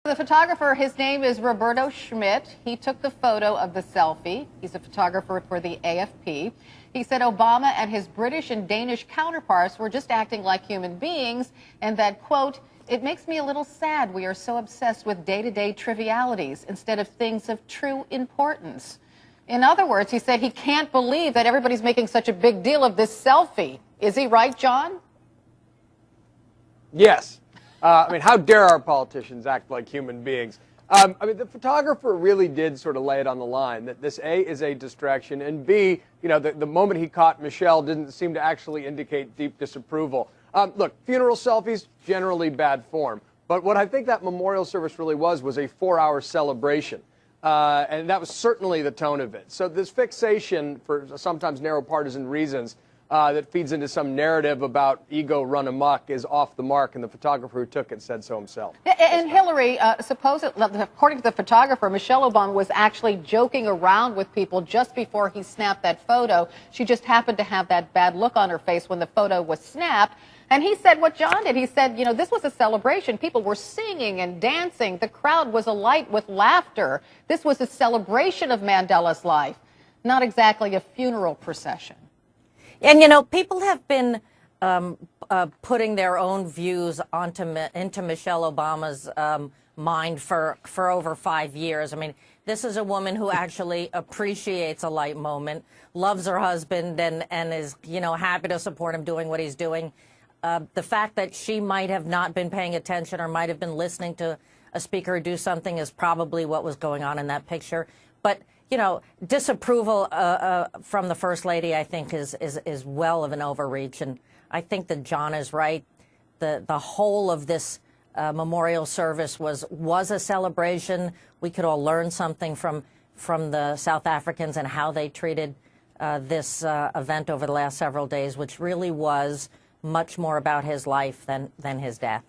The photographer, his name is Roberto Schmidt. He took the photo of the selfie. He's a photographer for the AFP. He said Obama and his British and Danish counterparts were just acting like human beings, and that, quote, "It makes me a little sad we are so obsessed with day-to-day trivialities instead of things of true importance." In other words, he said he can't believe that everybody's making such a big deal of this selfie. Is he right, John? Yes. How dare our politicians act like human beings? The photographer really did sort of lay it on the line that this, A, is a distraction, and B, the moment he caught Michelle didn't seem to actually indicate deep disapproval. Look, funeral selfies, generally bad form. But what I think that memorial service really was a 4-hour celebration. And that was certainly the tone of it. So this fixation for sometimes narrow partisan reasons that feeds into some narrative about ego run amok is off the mark, and the photographer who took it said so himself. And Hillary, according to the photographer, Michelle Obama was actually joking around with people just before he snapped that photo. She just happened to have that bad look on her face when the photo was snapped. And he said what John did. He said, this was a celebration. People were singing and dancing. The crowd was alight with laughter. This was a celebration of Mandela's life, not exactly a funeral procession. And, people have been putting their own views into Michelle Obama's mind for over 5 years. This is a woman who actually appreciates a light moment, loves her husband, and is, happy to support him doing what he's doing. The fact that she might have not been paying attention or might have been listening to a speaker do something is probably what was going on in that picture. But disapproval from the First Lady, I think, is well of an overreach. And I think that John is right. The whole of this memorial service was a celebration. We could all learn something from the South Africans and how they treated this event over the last several days, which really was much more about his life than his death.